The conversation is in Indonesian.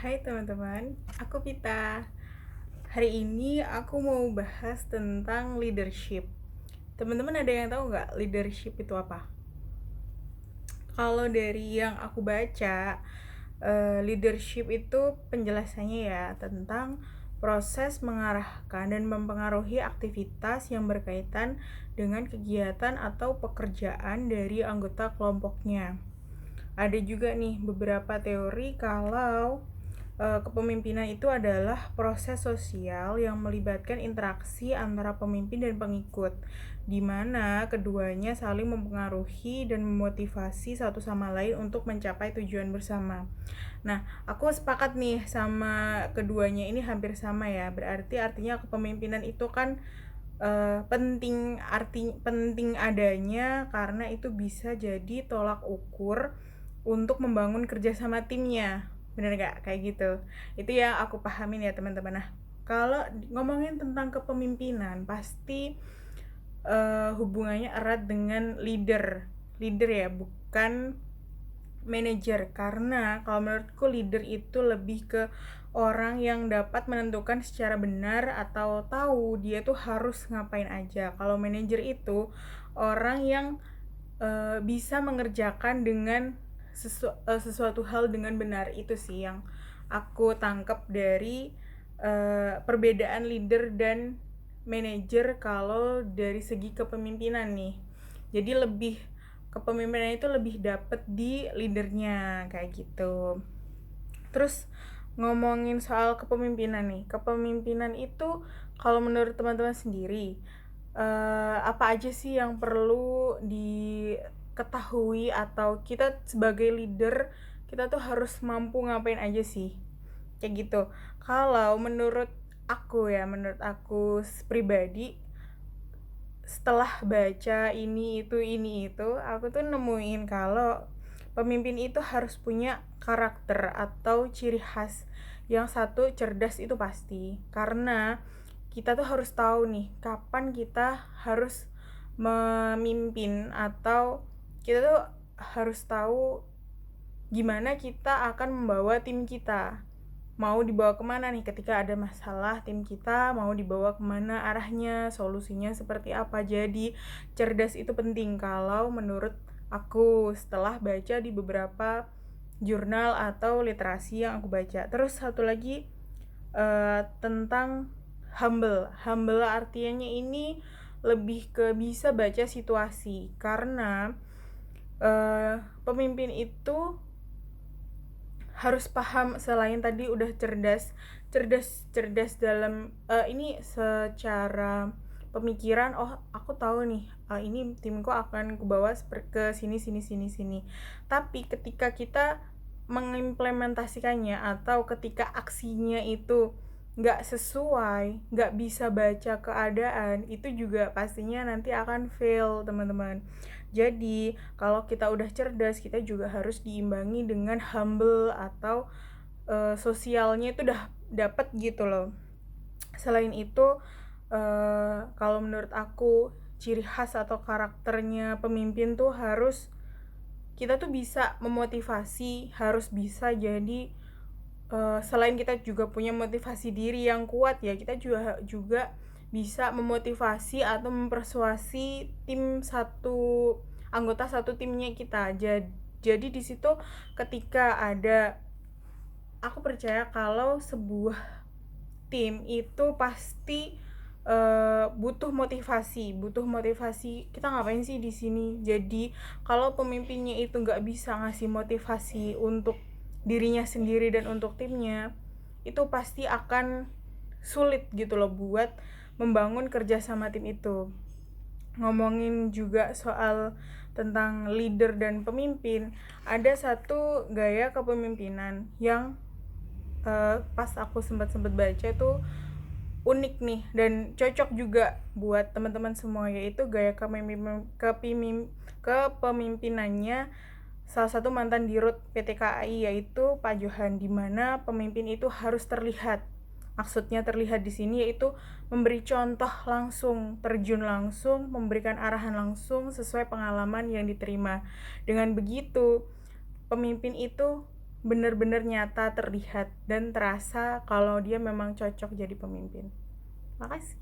Hai teman-teman, aku Pita. Hari ini aku mau bahas tentang leadership. Teman-teman ada yang tahu nggak leadership itu apa? Kalau dari yang aku baca, leadership itu penjelasannya ya tentang proses mengarahkan dan mempengaruhi aktivitas yang berkaitan dengan kegiatan atau pekerjaan dari anggota kelompoknya. Ada juga nih beberapa teori kalau kepemimpinan itu adalah proses sosial yang melibatkan interaksi antara pemimpin dan pengikut, di mana keduanya saling mempengaruhi dan memotivasi satu sama lain untuk mencapai tujuan bersama. Nah, aku sepakat nih sama keduanya ini hampir sama ya. Berarti artinya kepemimpinan itu kan penting adanya karena itu bisa jadi tolak ukur untuk membangun kerjasama timnya. Bener gak? Kayak gitu. Itu yang aku pahamin ya teman-teman. Nah, kalau ngomongin tentang kepemimpinan pasti hubungannya erat dengan leader ya, bukan manajer. Karena kalau menurutku leader itu lebih ke orang yang dapat menentukan secara benar atau tahu dia tuh harus ngapain aja. Kalau manajer itu orang yang bisa mengerjakan dengan sesuatu hal dengan benar. Itu sih yang aku tangkap dari perbedaan leader dan manajer kalau dari segi kepemimpinan nih. Jadi lebih kepemimpinan itu lebih dapet di leadernya kayak gitu. Terus ngomongin soal kepemimpinan nih, kepemimpinan itu kalau menurut teman-teman sendiri apa aja sih yang perlu diketahui atau kita sebagai leader kita tuh harus mampu ngapain aja sih kayak gitu. Kalau menurut aku pribadi, setelah baca ini itu aku tuh nemuin kalau pemimpin itu harus punya karakter atau ciri khas. Yang satu cerdas itu pasti, karena kita tuh harus tahu nih kapan kita harus memimpin, atau kita tuh harus tahu gimana kita akan membawa tim kita, mau dibawa kemana nih ketika ada masalah tim kita, mau dibawa kemana arahnya, solusinya seperti apa. Jadi cerdas itu penting kalau menurut aku setelah baca di beberapa jurnal atau literasi yang aku baca. Terus satu lagi tentang humble artinya ini lebih ke bisa baca situasi, karena pemimpin itu harus paham selain tadi udah cerdas dalam ini secara pemikiran. Oh, aku tahu nih, ini timku akan kubawa ke sini sini sini sini. Tapi ketika kita mengimplementasikannya atau ketika aksinya itu nggak sesuai, nggak bisa baca keadaan, itu juga pastinya nanti akan fail teman-teman. Jadi kalau kita udah cerdas, kita juga harus diimbangi dengan humble atau sosialnya itu udah dapet gitu loh. Selain itu, kalau menurut aku ciri khas atau karakternya pemimpin tuh harus kita tuh bisa memotivasi, harus bisa jadi selain kita juga punya motivasi diri yang kuat ya, kita juga bisa memotivasi atau mempersuasi anggota satu timnya kita. Jadi di situ ketika ada, aku percaya kalau sebuah tim itu pasti butuh motivasi kita ngapain sih di sini. Jadi kalau pemimpinnya itu nggak bisa ngasih motivasi untuk dirinya sendiri dan untuk timnya, itu pasti akan sulit gitu loh buat membangun kerjasama tim itu. Ngomongin juga soal tentang leader dan pemimpin, ada satu gaya kepemimpinan yang pas aku sempat baca tuh unik nih dan cocok juga buat teman-teman semua, yaitu gaya kepemimpinannya salah satu mantan dirut PT KAI, yaitu Pak Johan, di mana pemimpin itu harus terlihat. Maksudnya terlihat di sini yaitu memberi contoh langsung, terjun langsung, memberikan arahan langsung sesuai pengalaman yang diterima. Dengan begitu, pemimpin itu benar-benar nyata, terlihat, dan terasa kalau dia memang cocok jadi pemimpin. Makasih.